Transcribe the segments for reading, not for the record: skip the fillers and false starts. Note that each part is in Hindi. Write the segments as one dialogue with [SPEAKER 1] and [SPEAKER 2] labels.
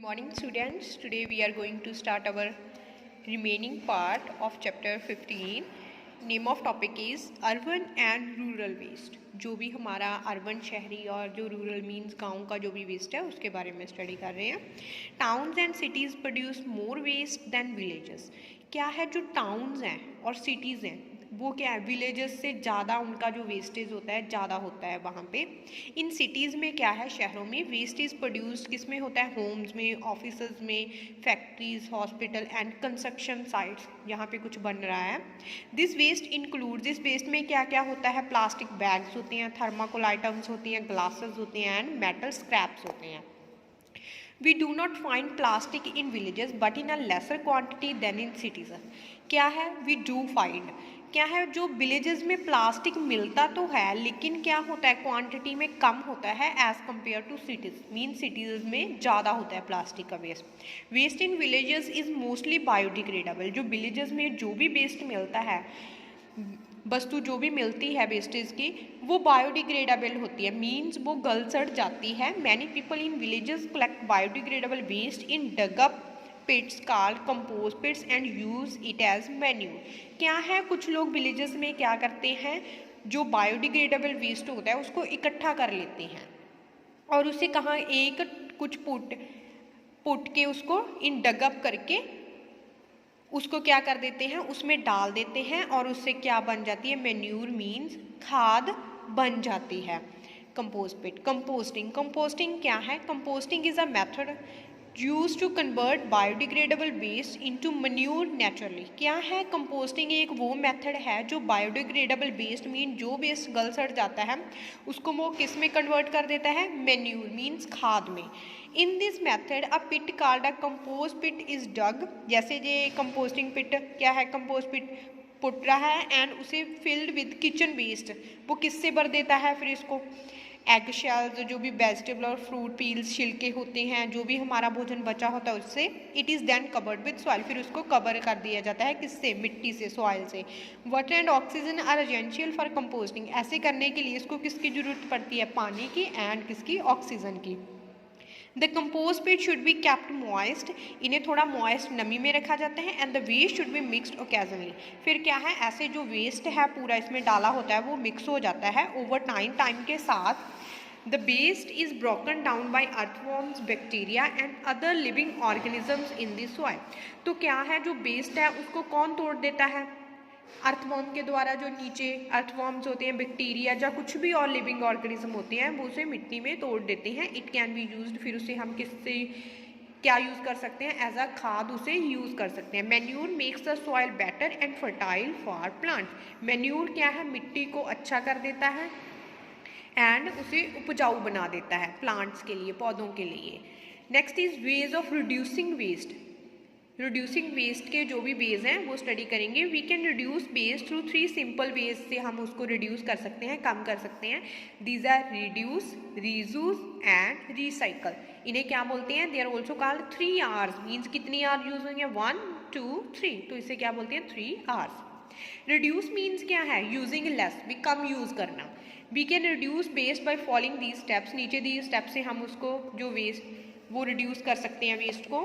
[SPEAKER 1] Morning students, today we are going to start our remaining part of chapter 15. Name of topic is urban and rural waste. जो भी हमारा अर्बन शहरी और जो रूरल मीन्स गांव का जो भी वेस्ट है उसके बारे में स्टडी कर रहे हैं. Towns and cities produce more waste than villages. क्या है जो टाउन्स हैं और सिटीज़ हैं वो क्या है, विलेजेस से ज़्यादा उनका जो वेस्टेज होता है ज़्यादा होता है वहाँ पे. इन सिटीज़ में क्या है, शहरों में वेस्टेज प्रोड्यूस किस में होता है, होम्स में, ऑफिसेज में, factories, hospital and construction sites जहाँ पे कुछ बन रहा है. This waste include, this waste में क्या क्या होता है, प्लास्टिक बैग्स होते हैं, थर्माकोल आइटम्स होती हैं, ग्लासेस होते हैं एंड मेटल स्क्रैप्स होते हैं. We do not find plastic in villages but in a lesser quantity than in cities. क्या है, we do find, क्या है, जो विलेजेस में प्लास्टिक मिलता तो है लेकिन क्या होता है, क्वांटिटी में कम होता है as compare to cities. Mean cities में ज़्यादा होता है प्लास्टिक का waste. Waste in villages is mostly biodegradable. जो विलेजेस में जो भी वेस्ट मिलता है, वस्तु जो भी मिलती है वेस्टेज की, वो बायोडिग्रेडेबल होती है. मीन्स वो गल सड़ जाती है. Many people in villages collect biodegradable waste in dug up pits called compost pits and use it as manure. क्या है, कुछ लोग विलेजेस में क्या करते हैं, जो बायोडिग्रेडेबल वेस्ट होता है उसको इकट्ठा कर लेते हैं और उसे कहाँ, एक कुछ पुट के उसको इन डगअप करके उसको क्या कर देते हैं, उसमें डाल देते हैं और उससे क्या बन जाती है, मैन्यूर मीन्स खाद बन जाती है. Compost pit. कंपोस्टिंग. कंपोस्टिंग क्या है, composting is a method use to convert biodegradable waste into manure naturally. क्या है, कंपोस्टिंग एक वो मेथड है जो बायोडिग्रेडेबल वेस्ट मीन जो वेस्ट गल सड़ जाता है उसको वो किस में कन्वर्ट कर देता है, मैन्यूर मीन्स खाद में. In this method a pit called a compost pit is dug. जैसे ये कंपोस्टिंग पिट क्या है, कंपोस्ट पिट पुट रहा है एंड उसे फिल्ड विद किचन वेस्ट. वो किससे भर देता है फिर इसको, एग शेल्स, जो भी वेजिटेबल और फ्रूट पील्स, छिलके होते हैं, जो भी हमारा भोजन बचा होता है उससे. It is then covered with soil. फिर उसको कवर कर दिया जाता है किससे, मिट्टी से, सॉइल से. Water and oxygen are essential for composting. ऐसे करने के लिए इसको किसकी जरूरत पड़ती है, पानी की एंड किसकी, ऑक्सीजन की. The compost pit should be kept moist. इन्हें थोड़ा मॉइस्ट नमी में रखा जाता है. And the waste should be mixed occasionally. फिर क्या है, ऐसे जो वेस्ट है पूरा इसमें डाला होता है वो मिक्स हो जाता है ओवर टाइम के साथ. The waste is broken down by earthworms, bacteria and other living organisms in the soil. तो क्या है, जो वेस्ट है उसको कौन तोड़ देता है, अर्थवॉर्म के द्वारा. जो नीचे अर्थवॉर्म्स होते हैं, बैक्टीरिया या कुछ भी और लिविंग ऑर्गेनिज्म होते हैं वो उसे मिट्टी में तोड़ देते हैं. It can be used. फिर उसे हम किससे क्या यूज़ कर सकते हैं, एज अ खाद उसे यूज़ कर सकते हैं. Manure makes the soil better and fertile for plants. Manure क्या है, मिट्टी को अच्छा कर देता है एंड उसे उपजाऊ बना देता है प्लांट्स के लिए, पौधों के लिए. Next is ways of reducing waste. Reducing waste के जो भी वेज हैं वो स्टडी करेंगे. We can reduce waste through 3 simple ways से हम उसको रिड्यूस कर सकते हैं, कम कर सकते हैं. These are reduce, reuse and recycle. इन्हें क्या बोलते हैं, they are also called 3 R's. Means कितनी आर यूज होंगे, 1 2 3, तो इसे क्या बोलते हैं, 3 R's. रिड्यूस मीन्स क्या है, यूजिंग लेस, भी कम यूज करना. We can reduce waste by following these steps. नीचे दी स्टेप से हम उसको जो वेस्ट वो रिड्यूस कर सकते हैं, वेस्ट को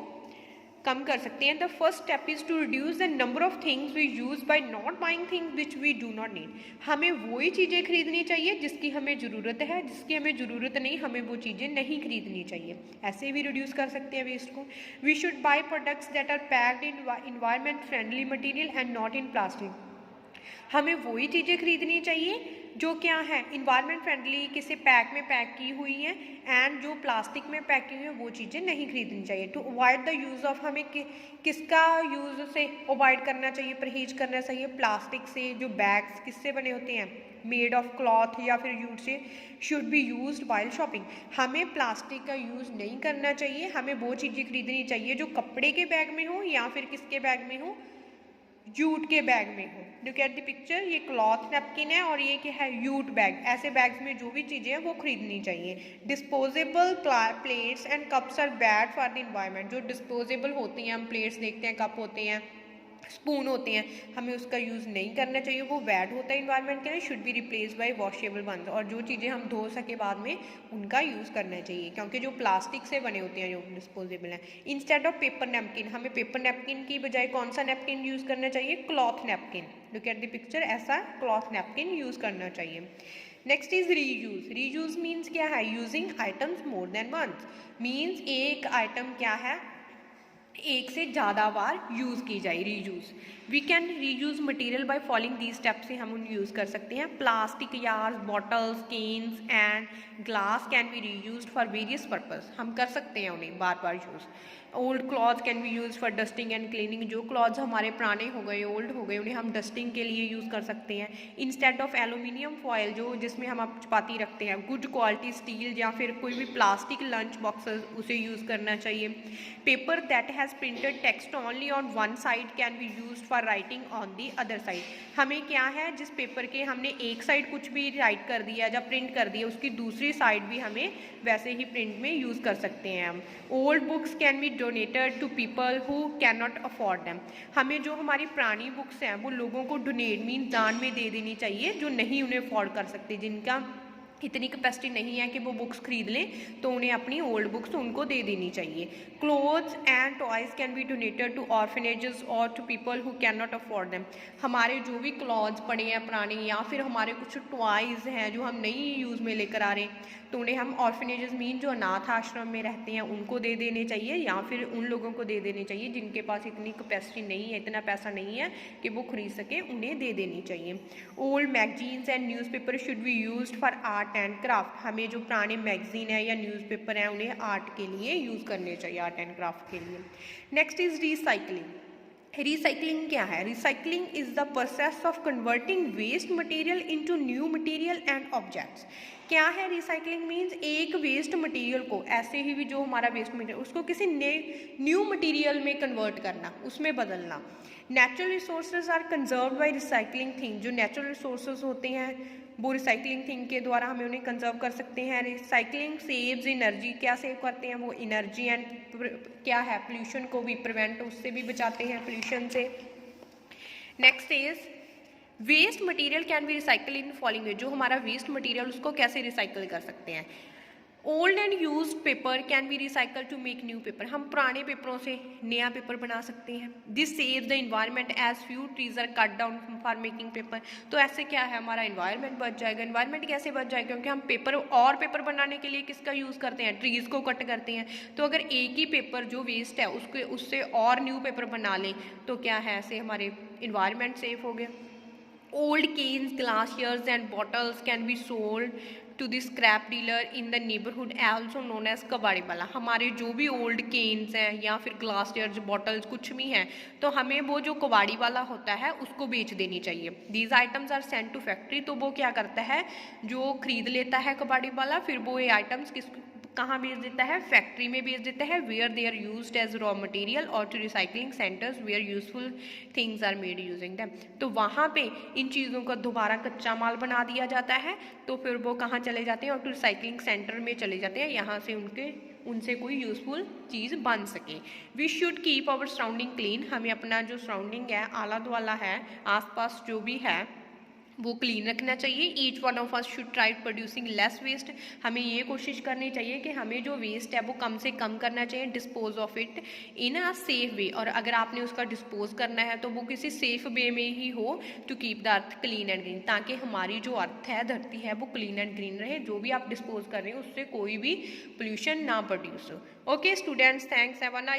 [SPEAKER 1] कम कर सकते हैं. The first step is to reduce the number of things we use by not buying things which we do not need. हमें वही चीज़ें खरीदनी चाहिए जिसकी हमें ज़रूरत है, जिसकी हमें ज़रूरत नहीं हमें वो चीज़ें नहीं खरीदनी चाहिए. ऐसे भी रिड्यूस कर सकते हैं वेस्ट को. We should buy products that are packed in environment friendly material and not in plastic. हमें वही चीज़ें खरीदनी चाहिए जो क्या है, इन्वायरमेंट फ्रेंडली, किसी पैक में पैक की हुई है, एंड जो प्लास्टिक में पैक की हुई है वो चीज़ें नहीं खरीदनी चाहिए. To avoid the use of, हमें किसका यूज़ से अवॉइड करना चाहिए, परहेज करना चाहिए, प्लास्टिक से. जो बैग्स किससे बने होते हैं, मेड ऑफ क्लॉथ या फिर यूट से, should be used while shopping. हमें प्लास्टिक का यूज़ नहीं करना चाहिए. हमें वो चीज़ें खरीदनी चाहिए जो कपड़े के बैग में हो या फिर किसके बैग में हो, जूट के बैग में हो. लुक एट द पिक्चर, ये क्लॉथ नैपकिन है और ये क्या है, यूट बैग. ऐसे बैग्स में जो भी चीज़ें हैं वो खरीदनी चाहिए. Disposable plates and cups are bad for the environment. जो डिस्पोजेबल होती हैं, हम प्लेट्स देखते हैं, कप होते हैं, स्पून होते हैं, हमें उसका यूज़ नहीं करना चाहिए, वो बैड होता है इन्वायरमेंट के लिए, should be replace by washable ones. और जो चीज़ें हम धो सके बाद में उनका यूज़ करना चाहिए, क्योंकि जो प्लास्टिक से बने होते हैं जो डिस्पोजेबल हैं। इंस्टेड ऑफ पेपर नैपकिन, हमें पेपर नैपकिन की बजाय कौन सा नैपकिन यूज़ करना चाहिए? Cloth napkin. Look at the picture, ऐसा क्लॉथ नैपकिन यूज़ करना चाहिए। Next is reuse. Reuse means क्या है? Using items more than once, means एक आइटम क्या है, एक से ज़्यादा बार यूज़ की जाए, reuse. We can reuse material by following these steps से हम उन यूज़ कर सकते हैं। Plastic jars, bottles, cans and glass can be reused for various purpose, हम कर सकते हैं उन्हें बार बार use. Old cloth can be use for dusting and cleaning, जो क्लॉथ्स हमारे पुराने हो गए, ओल्ड हो गए, उन्हें हम डस्टिंग के लिए यूज़ कर सकते हैं। इंस्टेड ऑफ एलुमिनियम फॉयल, जो जिसमें हम आप चपाती रखते हैं, गुड क्वालिटी स्टील या फिर कोई भी प्लास्टिक लंच बॉक्सेस, उसे यूज़ करना चाहिए। Paper that has printed text only on one side can be use for writing on the other side, हमें क्या है, जिस पेपर के हमने एक साइड कुछ भी राइट कर दिया या प्रिंट कर दिया, उसकी दूसरी साइड भी हमें वैसे ही प्रिंट में यूज़ कर सकते हैं हम। Old books can be donated to people who can not afford them, हमें जो हमारी पुरानी बुक्स हैं वो लोगों को डोनेट मीन दान में दे देनी चाहिए, जो नहीं उन्हें अफोर्ड कर सकते, जिनका इतनी कैपेसिटी नहीं है कि वो बुक्स खरीद लें, तो उन्हें अपनी ओल्ड बुक्स उनको दे देनी चाहिए। Clothes and toys can be donated to orphanages और to people who can not afford them, हमारे जो भी क्लॉथ्स पड़े हैं पुराने या फिर हमारे कुछ टॉयज़ हैं जो हम नहीं यूज़ में लेकर आ रहे हैं, तो उन्हें हम ऑर्फनेजेस मीन जो अनाथ आश्रम में रहते हैं उनको दे देने चाहिए, या फिर उन लोगों को दे देने चाहिए जिनके पास इतनी कैपेसिटी नहीं है, इतना पैसा नहीं है कि वो खरीद सके, उन्हें दे देनी चाहिए। Old magazines and newspaper should be used for art and craft, हमें जो पुराने मैगजीन है या न्यूज़पेपर हैं उन्हें आर्ट के लिए यूज़ करने चाहिए, आर्ट एंड क्राफ्ट के लिए। Next is recycling. रिसाइकलिंग क्या है? Recycling is the process of converting waste material into new material and objects. क्या है रिसाइकलिंग? मीन्स एक वेस्ट मटेरियल को, ऐसे ही भी जो हमारा वेस्ट मटेरियल, उसको किसी न्यू मटेरियल में कन्वर्ट करना, उसमें बदलना। Natural resources are conserve by recycling thing, जो नेचुरल रिसोर्सेज होते हैं वो रिसाइकलिंग थिंग के द्वारा हमें उन्हें कंजर्व कर सकते हैं। रिसाइकलिंग सेव्स एनर्जी, क्या सेव करते हैं वो? एनर्जी। एंड क्या है? पोल्यूशन को भी प्रिवेंट, उससे भी बचाते हैं पोल्यूशन से। Next is waste material can be recycle in following way, जो हमारा वेस्ट मटेरियल उसको कैसे रिसाइकल कर सकते हैं। Old and used paper can be recycle to make new paper, हम पुराने पेपरों से नया पेपर बना सकते हैं। This save the environment as few trees are cut down for making paper, तो ऐसे क्या है, हमारा इन्वायरमेंट बच जाएगा। इन्वायरमेंट कैसे बच जाएगा? क्योंकि हम पेपर बनाने के लिए किसका यूज़ करते हैं? ट्रीज़ को कट करते हैं। तो अगर एक ही पेपर जो वेस्ट है उससे और न्यू पेपर बना लें तो क्या है, ऐसे हमारे इन्वायरमेंट सेफ हो गया। Old cans, glasses and bottles can be sold to the scrap dealer in the neighbourhood also known as kabadiwala, हमारे जो भी ओल्ड केन्स हैं या फिर ग्लासियर्स, बॉटल्स कुछ भी हैं, तो हमें वो जो कबाड़ी वाला होता है उसको बेच देनी चाहिए। These items are sent to factory, तो वो क्या करता है, जो खरीद लेता है कबाड़ी वाला, फिर वो ये आइटम्स कहाँ बेच देता है? फैक्ट्री में बेच देता है, where they are used as raw material, और to recycling centres where useful things are made using them, तो वहाँ पे इन चीज़ों का दोबारा कच्चा माल बना दिया जाता है, तो फिर वो कहाँ चले जाते हैं? और टू रिसाइकलिंग सेंटर में चले जाते हैं, यहाँ से उनसे कोई यूज़फुल चीज़ बन सके। We should keep our surrounding clean, हमें अपना जो सराउंडिंग है, आला दुआला है, आसपास जो भी है वो क्लीन रखना चाहिए। Each one of us should try producing less waste, हमें ये कोशिश करनी चाहिए कि हमें जो वेस्ट है वो कम से कम करना चाहिए। Dispose of it in a safe way, और अगर आपने उसका डिस्पोज करना है तो वो किसी सेफ वे में ही हो, to keep the earth clean and green, ताकि हमारी जो अर्थ है, धरती है, वो क्लीन एंड ग्रीन रहे, जो भी आप डिस्पोज कर रहे हैं उससे कोई भी पोल्यूशन ना प्रोड्यूस हो। Okay students, thanks, have a nice